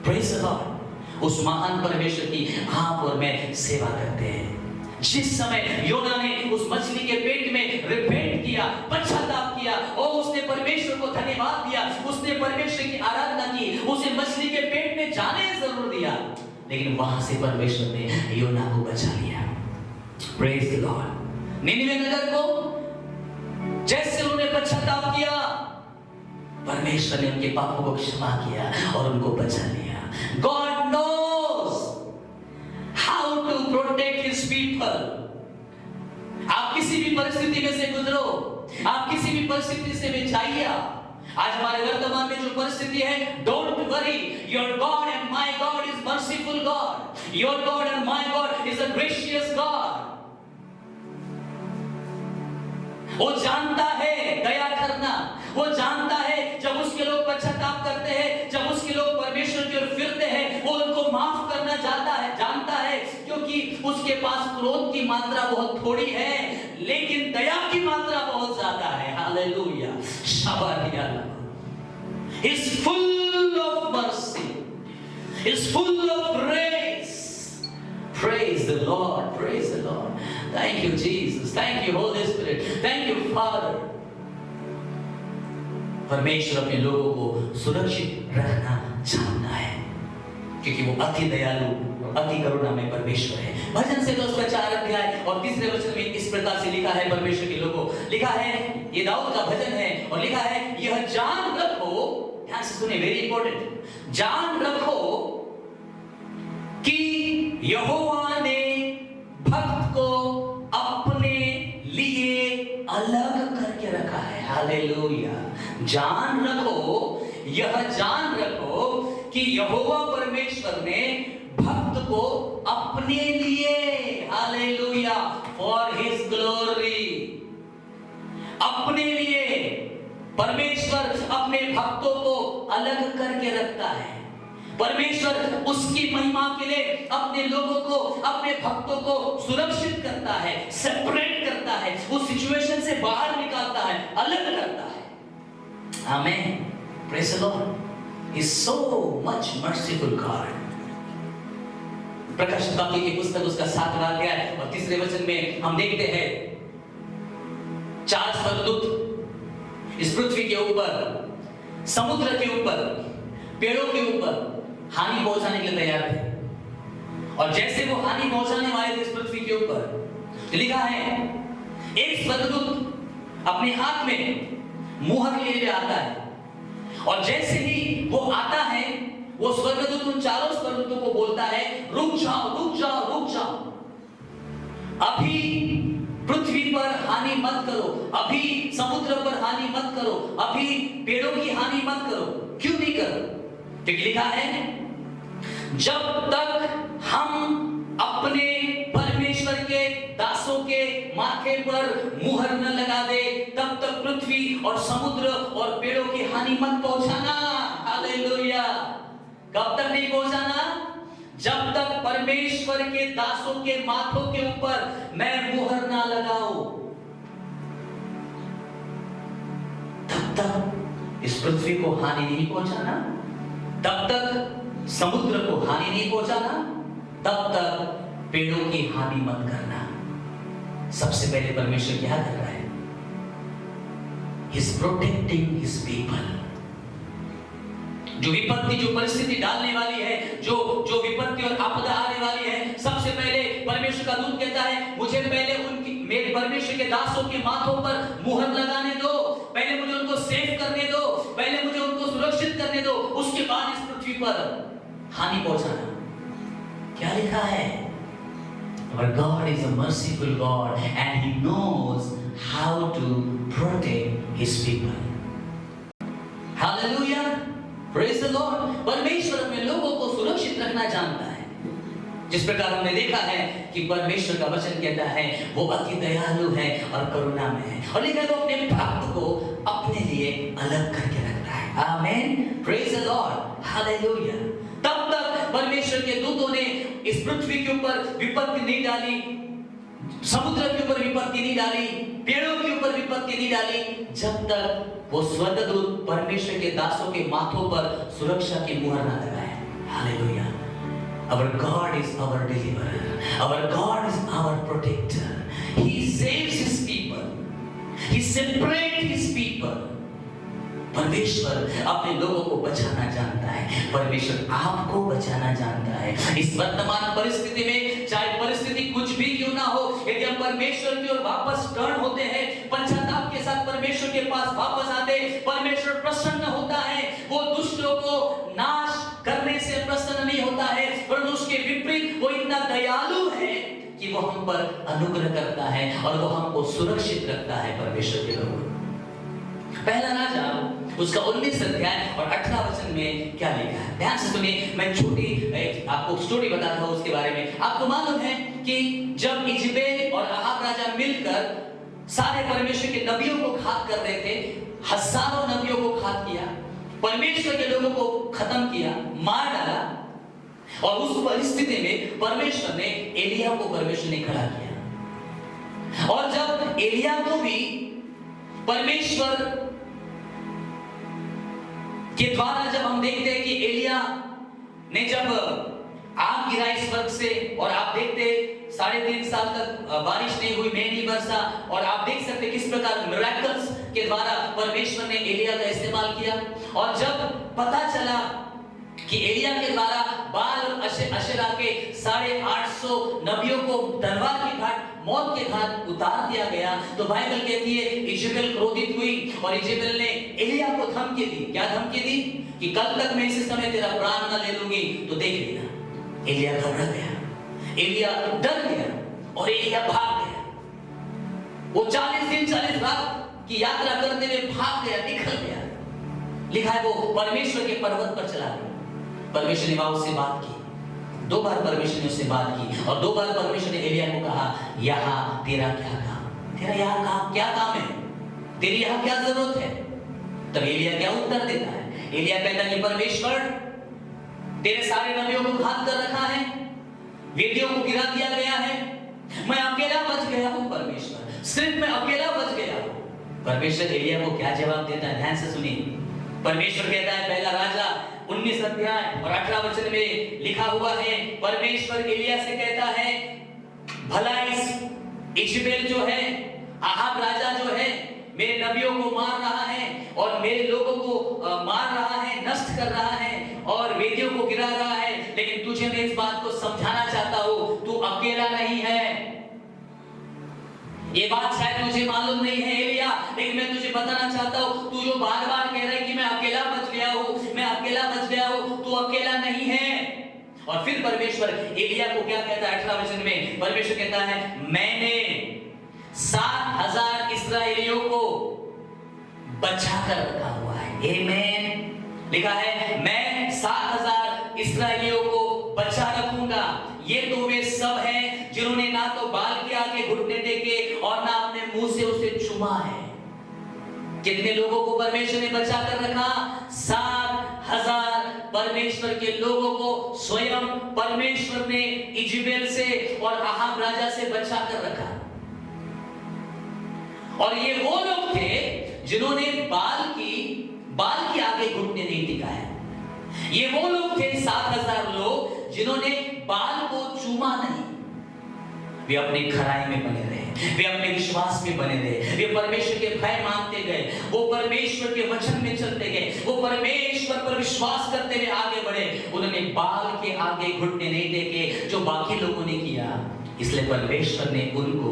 Praise the Lord. उस महान परमेश्वर की आप और मैं सेवा करते हैं। जिस समय योना ने उस मछली के पेट में रिपेंट किया, पश्चाताप किया और उसने परमेश्वर को धन्यवाद दिया, उसने परमेश्वर की आराधना की, उसे मछली के पेट में जाने जरूर दिया, लेकिन वहां से परमेश्वर ने योना को बचा लिया। Praise the Lord. निनिवे नगर को जैसे उन्होंने पश्चाताप किया, परमेश्वर ने उनके पापों को क्षमा किया और उनको बचा लिया। God knows how to protect His people. आप किसी भी परिस्थिति में से गुजरो, आप किसी भी परिस्थिति से में जाइए। आज हमारे वर्तमान में जो परिस्थिति है, don't worry, your God and my God is merciful God. Your God and my God is a gracious God. वो जानता है दया करना, वो जानता है जब उसके लोग पश्चाताप करते हैं, जब उसके लोग परमेश्वर की ओर फिरते हैं, वो उनको माफ करना जानता है, क्योंकि उसके पास क्रोध की मात्रा बहुत थोड़ी है, लेकिन दया की मात्रा बहुत ज्यादा है। हालेलुया, शाबाश। He is full of mercy, He is full of grace. Praise the Lord, praise the Lord. Thank you Jesus, thank you Holy Spirit, thank you Father. परमेश्वर अपने लोगों को सुरक्षित रखना जानता है, क्योंकि वो अति दयालु, अति करुणामय परमेश्वर है। भजन से 4 अध्याय और 3 वचन में इस प्रकार से लिखा है परमेश्वर के लोगों, लिखा है, ये दाऊद का भजन है और लिखा है, यह जान रखो, ध्यान से सुनिए, वेरी इंपॉर्टेंट, जान रखो कि यहोवा ने भक्त को अपने लिए अलग करके रखा है। हालेलुया। जान रखो, यह जान रखो कि यहोवा परमेश्वर ने भक्त को अपने लिए, हालेलुया, फॉर हिज ग्लोरी, अपने लिए परमेश्वर अपने भक्तों को अलग करके रखता है। परमेश्वर उसकी महिमा के लिए अपने लोगों को, अपने भक्तों को सुरक्षित करता है, सेपरेट करता है, उस सिचुएशन से बाहर निकालता है, अलग करता है। Amen, praise the Lord. Is so much merciful God. प्रकाशित वाक्य की पुस्तक उसका 7वां अध्याय और 3 वचन में हम देखते हैं, 4 स्वर्गदूत इस पृथ्वी के ऊपर, समुद्र के ऊपर, पेड़ों के ऊपर हानि पहुंचाने के लिए तैयार थे। और जैसे वो हानि पहुंचाने वाले थे इस पृथ्वी के ऊपर, तो लिखा है, एक स्वर्गदूत अपने हाथ में मुहर लिए हुए आता है और जैसे ही वो आता है, वो स्वर्गदूत उन चारों स्वर्गदूतों को बोलता है, रुक जाओ, रुक जाओ, रुक जाओ, अभी पृथ्वी पर हानि मत करो, अभी समुद्र पर हानि मत करो, अभी पेड़ों की हानि मत करो। क्यों नहीं करो? क्योंकि लिखा है, जब तक हम अपने परमेश्वर के दासों के माथे पर मुहर न लगा दे, तब तक पृथ्वी और समुद्र और पेड़ों की हानि मत पहुंचाना। हालेलुया। कब तक नहीं पहुंचाना? जब तक परमेश्वर के दासों के माथों के ऊपर मैं मुहर ना लगाऊं, तब तक इस पृथ्वी को हानि नहीं पहुंचाना, तब तक समुद्र को हानि नहीं पहुंचाना, तब तक पेड़ों की हानि मत करना। सबसे पहले परमेश्वर क्या कर रहा है? He is protecting his people। जो विपत्ति, जो परिस्थिति डालने वाली है, जो विपत्ति और आपदा आने वाली है, सबसे पहले परमेश्वर का दूत कहता है, मुझे पहले उनकी, मेरे परमेश्वर के दासों के माथों पर मुहर लगाने दो, पहले मुझे उनको सेव करने दो, पहले मुझे उनको सुरक्षित करने दो, उसके बाद इस पृथ्वी पर हानि पहुंचाना। क्या लिखा है? Our God is a merciful God and He knows how to protect His people। Hallelujah, praise the Lord। परमेश्वर अपने लोगों को सुरक्षित रखना जानता है। जिस प्रकार हमने देखा है कि परमेश्वर का वचन कहता है, वो अति दयालु है और करुणामय है, और लिखा है वो अपने भक्त को अपने लिए अलग करके रखता है। आमेन, प्रेज द लॉर्ड, हालेलुया। तब तक परमेश्वर के दूतों ने इस पृथ्वी के ऊपर विपत्ति नहीं डाली समुद्र के ऊपर विपत्ति नहीं डाली, पेड़ों के ऊपर विपत्ति नहीं डाली, जब तक वो स्वर्गदूत परमेश्वर के दासों के माथों पर सुरक्षा की मुहर ना लगाए। Hallelujah. Our God is our deliverer. Our God is our protector. He saves his people. He separates his people. परमेश्वर अपने लोगों को बचाना जानता है। परमेश्वर आपको बचाना जानता है। इस वर्तमान परिस्थिति में, चाहे परिस्थिति कुछ भी क्यों ना हो, यदि हम परमेश्वर की ओर वापस टर्न होते हैं, पश्चाताप के साथ परमेश्वर के पास वापस आते, परमेश्वर प्रसन्न होता है। वो दुष्टों को नाश करने से प्रसन्न नहीं होता है, परंतु उसके विपरीत वो इतना दयालु है कि वो हम पर अनुग्रह करता है और वो हमको सुरक्षित रखता है। परमेश्वर के लोगों, पहला राजा उसका 19 अध्याय और 18 वचन में क्या लिखा है, ध्यान से सुनिए। मैं छोटी आपको स्टोरी बताता हूं उसके बारे में। आपको मालूम है कि जब इजबेल और अहाब राजा मिलकर सारे परमेश्वर के नबियों को घात कर रहे थे, हजारों नबियों को घात किया, परमेश्वर के लोगों को खत्म किया, मार डाला, और उस परिस्थिति में परमेश्वर ने एलिया को परमेश्वर ने खड़ा किया। और जब एलिया को भी परमेश्वर के द्वारा, जब हम देखते हैं कि एलिया ने जब आग गिराई स्वर्ग से, और आप देखते 3.5 साल तक बारिश नहीं हुई, मेघ नहीं बरसा, और आप देख सकते किस प्रकार मिरेकल्स के द्वारा परमेश्वर ने एलिया का इस्तेमाल किया। और जब पता चला कि एलिया के द्वारा बाल और अशेरा के 850 नबियों को तलवार के घाट, मौत के घाट उतार दिया गया, तो बाइबल कहती है इजेबेल क्रोधित हुई और इजेबेल ने एलिया को धमकी दी। क्या धमकी दी? कि कल तक मैं इसी समय तेरा प्राण न ले लूंगी तो देख लेना। एलिया घबरा गया, एलिया डर गया और एलिया भाग गया। वो 40 दिन 40 रात की यात्रा करते हुए भाग गया, निकल गया। लिखा है वो परमेश्वर के पर्वत पर चला गया। परमेश्वर ने उससे बात की, 2 बार परमेश्वर ने उससे बात की, और 2 बार परमेश्वर ने एलिया को कहा, यहाँ तेरा क्या काम, तेरा यहाँ काम क्या काम है, तेरी यहाँ क्या जरूरत है? तब एलिया क्या उत्तर देता है? एलिया कहता है कि परमेश्वर, तेरे सारे नबियों को घात कर रखा है, वेदियों को गिरा दिया गया है, मैं अकेला बच गया हूं। परमेश्वर, सिर्फ मैं अकेला बच गया हूं। परमेश्वर एलिया को क्या जवाब देता है, ध्यान से सुनिए। परमेश्वर कहता है, पहला राजा 19 अध्याय और 18 वचन में लिखा हुआ है, परमेश्वर एलिया से कहता है, भला इस इजबेल जो है, अहाब राजा जो है, मेरे नबियों को मार रहा है और मेरे लोगों को मार रहा है, नष्ट कर रहा है और वेदियों को गिरा रहा है, लेकिन तुझे मैं इस बात को समझाना चाहता हूं, तू अकेला नहीं है। ये बात शायद मुझे मालूम नहीं है एलिया, लेकिन मैं तुझे बताना चाहता हूं, तू जो बार बार कह रहा है कि मैं अकेला बच गया हूं, मैं अकेला बच गया हूं, तू अकेला नहीं है। और फिर परमेश्वर एलिया को क्या कहता है 18 वचन में? परमेश्वर कहता है, मैंने 7,000 इस्राएलियों को बचा कर रखा हुआ है। आमीन। लिखा है, मैं 7,000 इस्राएलियों को बचा रखूंगा। ये तो वे सब हैं जिन्होंने ना तो बाल के आगे घुटने टेके और ना अपने मुंह से उसे चूमा है। कितने लोगों को परमेश्वर ने बचा कर रखा? 7,000 परमेश्वर के लोगों को स्वयं परमेश्वर ने इजबेल से और अहाब राजा से बचा कर रखा। और ये वो लोग थे जिन्होंने बाल की आगे घुटने नहीं टिकाया। ये वो लोग थे 7,000 लोग जिन्होंने बाल को चूमा नहीं। वे अपने खराई में बने रहे, वे अपने विश्वास में बने रहे, वे परमेश्वर के भय मानते गए, वो परमेश्वर के वचन में चलते गए, वो परमेश्वर पर विश्वास करते हुए आगे बढ़े। उन्होंने बाल के आगे घुटने नहीं टेके जो बाकी लोगों ने किया, इसलिए परमेश्वर ने उनको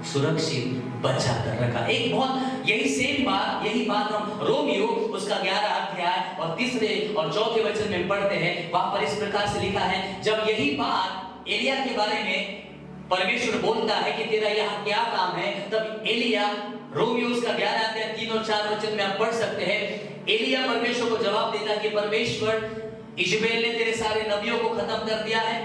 सुरक्षित बचा कर रखा। एक बहुत यही बात हम रोमियो उसका 11 अध्याय और 3 और 4 वचन में पढ़ते हैं। वहां पर इस प्रकार से लिखा है, जब यही बात एलिया के बारे में परमेश्वर बोलता है कि तेरा यहाँ क्या काम है, तब एलिया, रोमियो उसका 11 अध्याय 3 और 4 वचन में आप पढ़ सकते हैं। एलिया परमेश्वर को जवाब देता है कि परमेश्वर, इजबेल ने तेरे सारे नबियों को खत्म कर दिया है,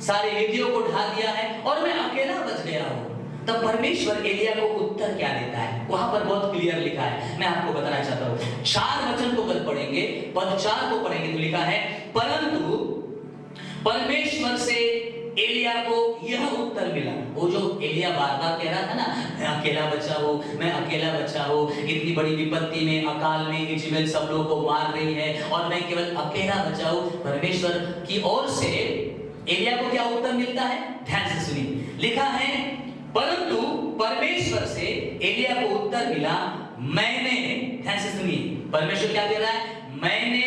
सारे वेदियों को ढा दिया है और मैं अकेला बच गया हूं। तब परमेश्वर एलिया को उत्तर क्या देता है, वहां पर बहुत क्लियर लिखा है, मैं आपको बताना चाहता हूं। 4 वचन को कल पढ़ेंगे, पद 4 को पढ़ेंगे तो लिखा है, परंतु परमेश्वर से एलिया को यह उत्तर मिला। वो जो एलिया बार बार कह रहा था ना, मैं अकेला बचा हूँ, मैं अकेला बचा हूँ, इतनी बड़ी विपत्ति में, अकाल में इजबेल सब लोगों को मार रही है और मैं केवल अकेला बचा हूँ। परमेश्वर की ओर से एलिया को क्या उत्तर मिलता है? ध्यान से सुनिए, लिखा है परंतु परमेश्वर से एलिया को उत्तर मिला, मैंने, ध्यान से सुनिए, परमेश्वर क्या कह रहा है? मैंने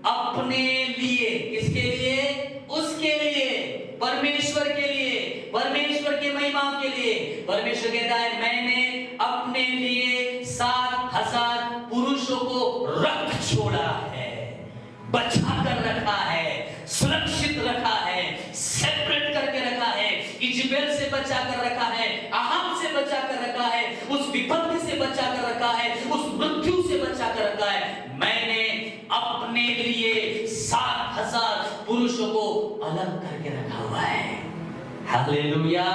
अपने लिए, किसके लिए? उसके लिए, परमेश्वर के लिए, परमेश्वर की महिमा के लिए। परमेश्वर कहता है मैंने अपने लिए 7,000 पुरुषों को रख छोड़ा है, बचा कर रखा है, सुरक्षित रखा है, सेपरेट करके रखा है, इजबेल से बचा कर रखा है, अहाब से बचा कर रखा है, उस विपत्ति से बचा कर रखा है, उस मृत्यु से बचा कर रखा है। मैंने अपने लिए 7,000 पुरुषों को अलग करके रखा हुआ है। Hallelujah,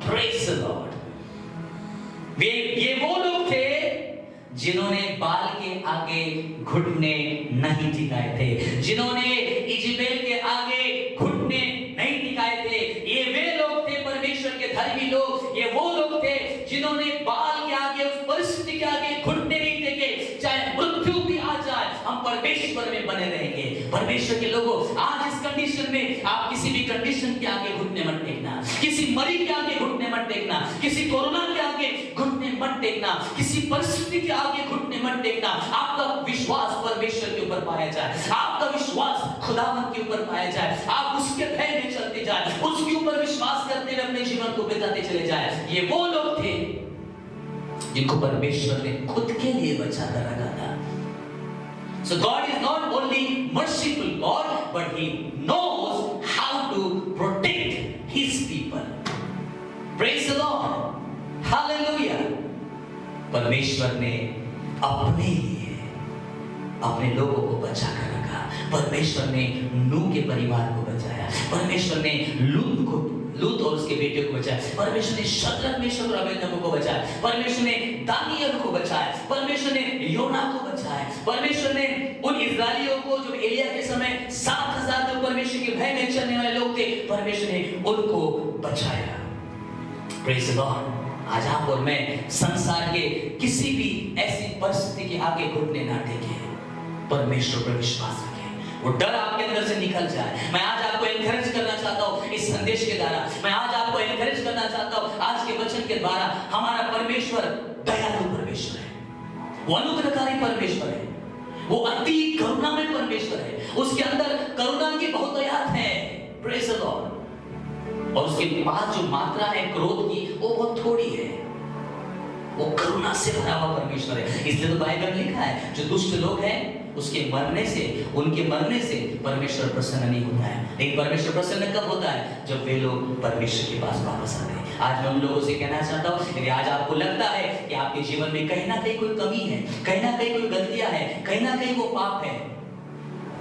praise the Lord. ये वो लोग थे जिन्होंने बाल के आगे घुटने नहीं टिकाए थे, जिन्होंने इजबेल के आगे घुटने नहीं टिकाए थे। ये वे लोग थे परमेश्वर के धर्मी लोग। ये वो लोग थे जिन्होंने बाल के आगे, उस परिस्थिति के आगे घुटने नहीं टेके। चाहे मृत्यु भी आ जाए, हम परमेश्वर में बने रहेंगे। परमेश्वर के लोगों, आज इस कंडीशन में आप किसी भी कंडीशन के आगे घुटने मत टेकना, किसी मरी के आगे घुटने मत टेकना, किसी कोरोना के आगे घुटने मत टेकना, किसी परिस्थिति के आगे घुटने मत टेकना। आपका विश्वास परमेश्वर के ऊपर पाया जाए, आपका विश्वास खुदावंत के ऊपर पाया जाए, आप उसके भय में चलते जाए, उसके ऊपर विश्वास करते हुए अपने जीवन को बिताते चले जाए। ये वो लोग थे जिनको परमेश्वर ने खुद के लिए बचा कर रखा था। So God is not only merciful God, but He knows how to protect His people. Praise the Lord. Hallelujah. परमेश्वर ने अपने लिए अपने लोगों को बचा कर रखा। परमेश्वर ने नूह के परिवार को बचाया, परमेश्वर ने लूत और उसके बेटे को बचाया, परमेश्वर ने शद्रक मेशक और अबेदनगो को बचाया, परमेश्वर ने दानियल को बचाया, परमेश्वर ने योना को बचाया, परमेश्वर ने उन इस्राएलियों को जो एलिया के समय 7,000 जो परमेश्वर के भय में चलने वाले लोग थे, परमेश्वर ने उनको बचाया। Praise the Lord. आज आप और मैं संसार के किसी भी ऐसी परिस्थिति के आगे घुटने ना टेकें, परमेश्वर पर विश्वास रखें, वो डर आपके अंदर से निकल जाए। मैं आज आपको एनकरेज करना चाहता हूँ इस संदेश के द्वारा, मैं आज आपको एनकरेज करना चाहता हूँ आज के वचन के द्वारा। हमारा परमेश्वर दयालु परमेश्वर है, वो अनुग्रहकारी परमेश्वर है, वो अति करुणामय परमेश्वर है, उसके अंदर करुणा की बहुत याद है। Praise the Lord. और उसके पास जो मात्रा है क्रोध की, वो बहुत थोड़ी है, वो करुणा से भरा हुआ परमेश्वर है। इसलिए तो बाइबल में लिखा है जो दुष्ट लोग हैं उसके मरने से, उनके मरने से परमेश्वर प्रसन्न नहीं होता है, लेकिन परमेश्वर प्रसन्न कब होता है? जब वे लोग परमेश्वर के पास वापस आते हैं। आज मैं उन लोगों से कहना चाहता हूँ, यदि आज आपको लगता है कि आपके जीवन में कहीं ना कहीं कोई कमी है, कहीं ना कहीं कोई गलतियां है, कहीं ना कहीं वो पाप है,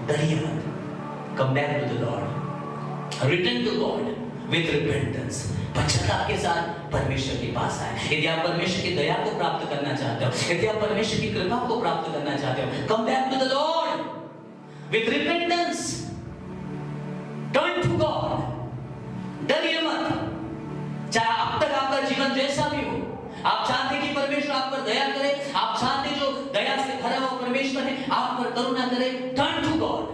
डरिए मत। Come back to the Lord, return to God with repentance. पश्चाताप के साथ परमेश्वर के पास आए। यदि आप परमेश्वर की दया को प्राप्त करना चाहते हो, यदि आप परमेश्वर की कृपा को प्राप्त करना चाहते हो, come back to the Lord with repentance, turn to God. डरिए मत। चाहे अब तक आपका जीवन जैसा भी हो, आप चाहते कि परमेश्वर आप पर दया करे, आप चाहते जो दया से भरा हुआ परमेश्वर है आप पर करुणा करे, टर्न टू गॉड।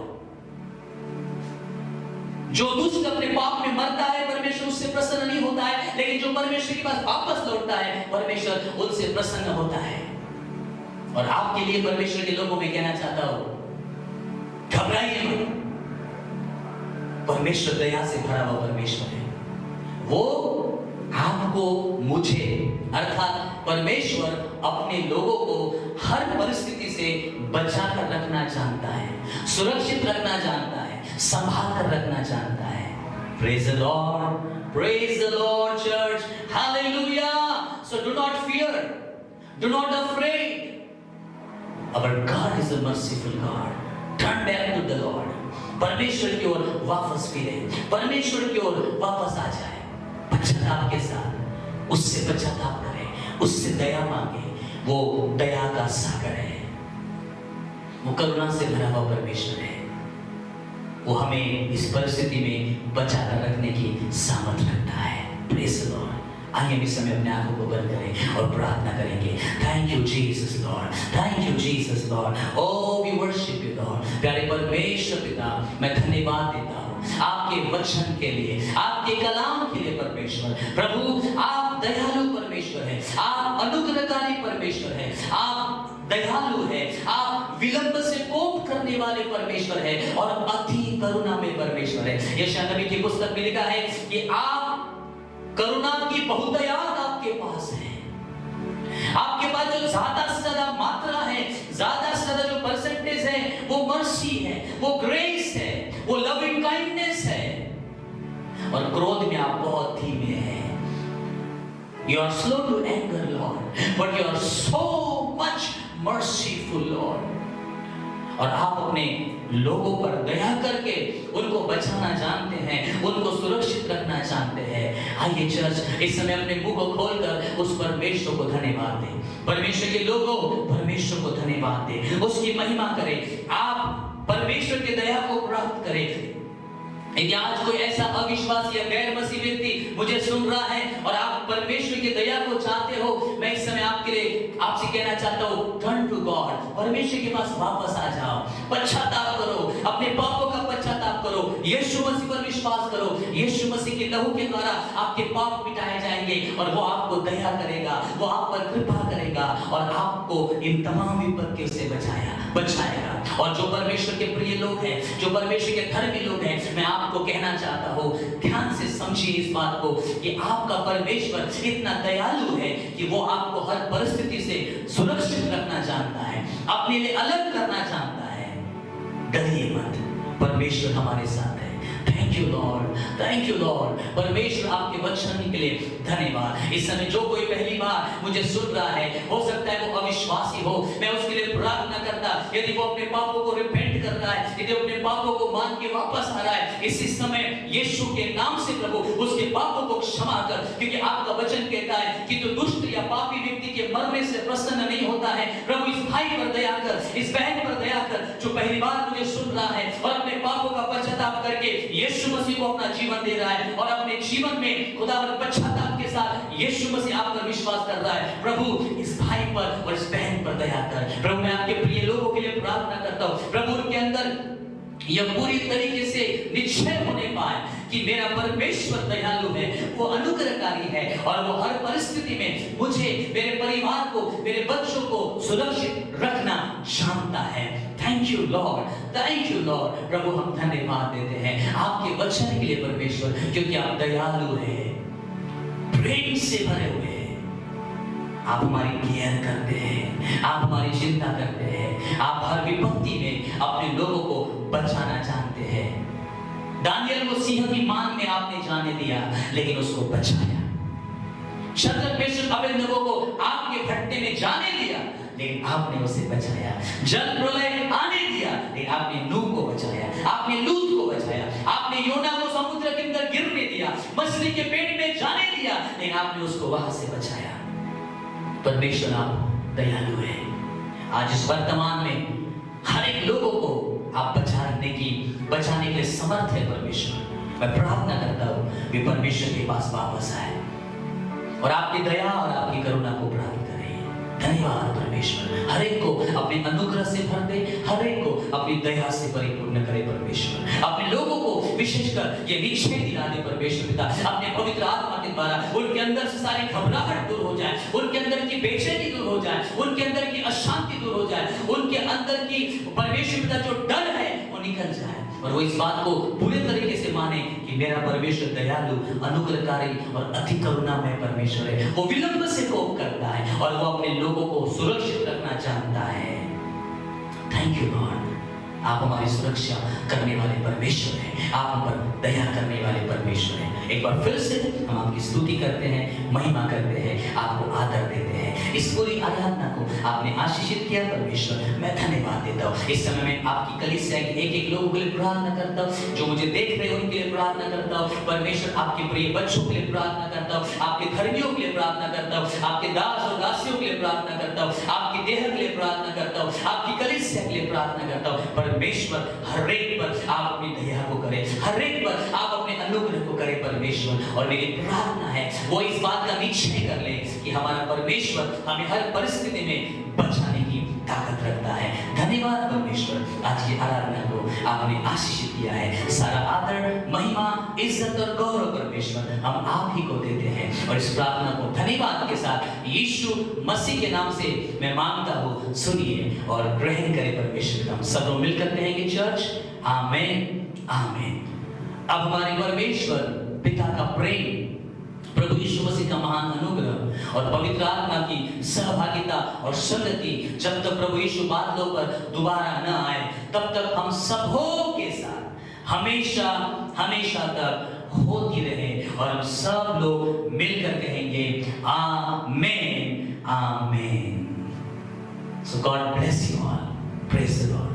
जो दुष्ट अपने पाप में मरता है परमेश्वर उससे प्रसन्न नहीं होता है, लेकिन जो परमेश्वर के पास वापस लौटता है परमेश्वर उनसे प्रसन्न होता है। और आपके लिए परमेश्वर के लोगों में कहना चाहता हूं, घबराइए मत। परमेश्वर दया से भरा हुआ परमेश्वर है, वो आपको, मुझे, अर्थात परमेश्वर अपने लोगों को हर परिस्थिति से बचा कर रखना जानता है, सुरक्षित रखना जानता है, संभाल कर रखना जानता है। Praise the Lord, praise the Lord, church, hallelujah. So do not fear, do not afraid. Our God is a merciful God. Turn back to the Lord. परमेश्वर की ओर वापस फिरे, परमेश्वर की ओर वापस आ जाए, पश्चाताप के साथ उससे पश्चाताप करें, उससे दया मांगे। वो दया का सागर है, वो करुणा से भरा हुआ परमेश्वर है। वो हमें इस परिस्थिति में बचा कर रखने की सामर्थ रखता है। Praise the Lord. आइए इस समय अपने आंखों को बंद करें और प्रार्थना करेंगे। Thank you Jesus Lord, thank you Jesus Lord. Oh we worship you Lord. प्यारे परमेश्वर पिता, मैं धन्यवाद देता हूँ आपके वचन के लिए, आपके कलाम के लिए परमेश्वर। प्रभु आप दयालु परमेश्वर है, आप अनुग्रहकारी परमेश्वर है, आप दयालु है, आप विलंब से कोप करने वाले परमेश्वर है और अति करुणा में परमेश्वर है। यशायाह नबी की पुस्तक में लिखा है कि आप करुणा की बहुतायत आपके पास है। आपके पास जो ज्यादा से ज्यादा मात्रा है, ज्यादा से ज्यादा जो परसेंटेज है, वो मर्सी है, वो ग्रेस है, वो लविंग काइंडनेस है। और क्रोध में आप बहुत धीमे हैं। You are slow to anger, Lord, but you are so much merciful, Lord. और आप अपने लोगों पर दया करके उनको बचाना जानते हैं, उनको सुरक्षित रखना जानते हैं। आइए चर्च इस समय अपने मुंह को खोलकर उस परमेश्वर को धन्यवाद दें। परमेश्वर के लोगों, परमेश्वर को धन्यवाद दें, उसकी महिमा करें। आप परमेश्वर की दया को प्राप्त करें। यदि आज कोई ऐसा अविश्वासी या गैर मसीह व्यक्ति मुझे सुन रहा है और आप परमेश्वर की दया को चाहते हो, मैं इस समय आपके लिए आपसे कहना चाहता हूँ, टर्न टू गॉड। परमेश्वर के पास वापस आ जाओ, पश्चाताप करो, अपने पापों का पश्चाताप करो, यीशु मसीह पर विश्वास करो। यीशु मसीह के लहू के द्वारा आपके पाप मिटाए जाएंगे और वो आपको दया करेगा, वो आप पर कृपा करेगा और आपको इन तमाम विपत्तियों से बचाएगा। और जो परमेश्वर के प्रिय लोग हैं, जो परमेश्वर के धर्मी लोग हैं, मैं आपको कहना चाहता हूँ, ध्यान से समझिए इस बात को कि आपका परमेश्वर इतना दयालु है कि वो आपको हर परिस्थिति से सुरक्षित रखना जानता है, अपने लिए अलग करना जानता है। डरिए मत, परमेश्वर हमारे साथ है। Thank you Lord, thank you Lord. परमेश्वर आपके वचन के लिए धन्यवाद। इस समय जो कोई पहली बार मुझे सुन रहा है, हो सकता है वो अविश्वासी हो, मैं उसके लिए प्रार्थना करता, यदि वो अपने पापों को रिपेंट कर रहा है, यदि अपने पापों को मान के वापस आ रहा है, इसी समय यीशु के नाम से प्रभु उसके पापों को क्षमा कर। क्योंकि आपका वचन कहता है कि तो दुष्ट या पापी व्यक्ति के मरने से प्रसन्न नहीं होता है। प्रभु इस भाई पर दया कर, इस बहन पर दया कर जो पहली बार मुझे सुन रहा है और अपने पापों का पश्चाताप करके यीशु मसीह को अपना जीवन दे रहा है और अपने जीवन में खुदावंद पश्चाताप के साथ यीशु मसीह आप पर विश्वास कर रहा है। प्रभु इस भाई पर और इस बहन पर दया कर। प्रभु मैं आपके प्रिय लोगों के लिए प्रार्थना करता हूँ, प्रभु उनके अंदर यह पूरी तरीके से निश्चय होने पाए कि मेरा परमेश्वर दयालु है, वो अनुग्रहकारी है और वो हर परिस्थिति में मुझे, मेरे परिवार को, मेरे बच्चों को सुरक्षित रखना जानता है। Thank you Lord, thank you Lord. प्रभु हम धन्यवाद देते हैं आपके वचन के लिए परमेश्वर, क्योंकि आप दयालु हैं, प्रेम से भरे हुए हैं। आप हमारी केयर करते हैं, आप हमारी चिंता करते हैं, आप हर विपत्ति में अपने लोगों को बचाना जानते हैं। दानियल को सिंह की मान में आपने जाने दिया, लेकिन उसको बचाया। शद्रक मेशक अबेदनगो को आग के भट्टे में जाने दिया, लेकिन आपने उसे बचाया। जल प्रलय आने दिया, लेकिन आपने नूह को बचाया, आपने लूत को बचाया, आपने योना को समुद्र के अंदर गिरने दिया, मछली के पेट में जाने दिया, लेकिन आपने उसको वहां से बचाया। परमेश्वर आप दयालु है। आज इस वर्तमान में हर एक लोगों को आप बचाने के लिए समर्थ है परमेश्वर। मैं प्रार्थना करता हूँ कि परमेश्वर के पास वापस आए और आपकी दया और आपकी करुणा को प्राप्त करें। धन्यवाद परमेश्वर। हर एक को अपने अनुग्रह से भर दे, हर एक को अपनी दया से परिपूर्ण करे परमेश्वर। अपने लोगों को विशेषकर ये निश्चय दिला दे परमेश्वर पिता, अपने पवित्र आत्मा के द्वारा उनके अंदर से सारी घबराहट दूर हो जाए, उनके अंदर की बेचैनी दूर हो जाए, उनके अंदर की अशांति दूर हो जाए, उनके अंदर की परमेश्वर पिता जो डर है वो निकल जाए और वो इस बात को पूरे तरीके से माने कि मेरा परमेश्वर दयालु, अनुग्रहकारी और अति करुणामय परमेश्वर है। वो विलंब से कोप करता है और वो अपने लोगों को सुरक्षित रखना चाहता है। थैंक यू लॉर्ड, आप हमारी सुरक्षा करने वाले परमेश्वर हैं, आप हम पर दया करने वाले परमेश्वर हैं। एक बार फिर से हम आपकी स्तुति करते हैं, महिमा करते हैं, आपको आदर देते हैं। इस पूरी आराधना को आपने आशीषित किया परमेश्वर, मैं धन्यवाद देता हूँ। इस समय मैं आपकी कलीसिया के एक एक लोगों के लिए प्रार्थना करता हूँ, जो मुझे देख रहे हैं उनके लिए प्रार्थना करता हूँ। परमेश्वर आपके प्रिय बच्चों के लिए प्रार्थना करता हूँ, आपके धर्मियों के लिए प्रार्थना करता हूँ, आपके दास और दासियों के लिए प्रार्थना करता हूँ, आपकी आपकी देह के लिए प्रार्थना करता हूँ, आपकी कलीसिया के लिए प्रार्थना करता हूँ। परमेश्वर हर एक पर आप अपनी दया को करें, हर एक पर आप अपने अनुग्रह को करें परमेश्वर। और मेरी प्रार्थना है वो इस बात का निश्चय कर ले कि हमारा परमेश्वर हमें हर परिस्थिति में बचाने की ताकत रखता है। धन्यवाद परमेश्वर, आज की आराधना को आपने आशीषित किया है। सारा आदर, महिमा, इज्जत और गौरव परमेश्वर हम आप ही को देते हैं। और इस प्रार्थना को धन्यवाद के साथ यीशु मसीह के नाम से मैं मांगता हूँ, सुनिए और ग्रहण करें परमेश्वर। हम सब लोग मिलकर कहेंगे चर्च, आमीन आमीन। अब हमारे परमेश्वर पिता का प्रेम, प्रभु यीशु मसीह का महान अनुग्रह और पवित्र आत्मा की सहभागिता और संगति जब तक प्रभु यीशु बादलों पर दोबारा न आए तब तक हम सबों के साथ हमेशा हमेशा तक होती रहे। और हम सब लोग मिलकर कहेंगे आमीन आमीन। So God bless you all. Praise the Lord.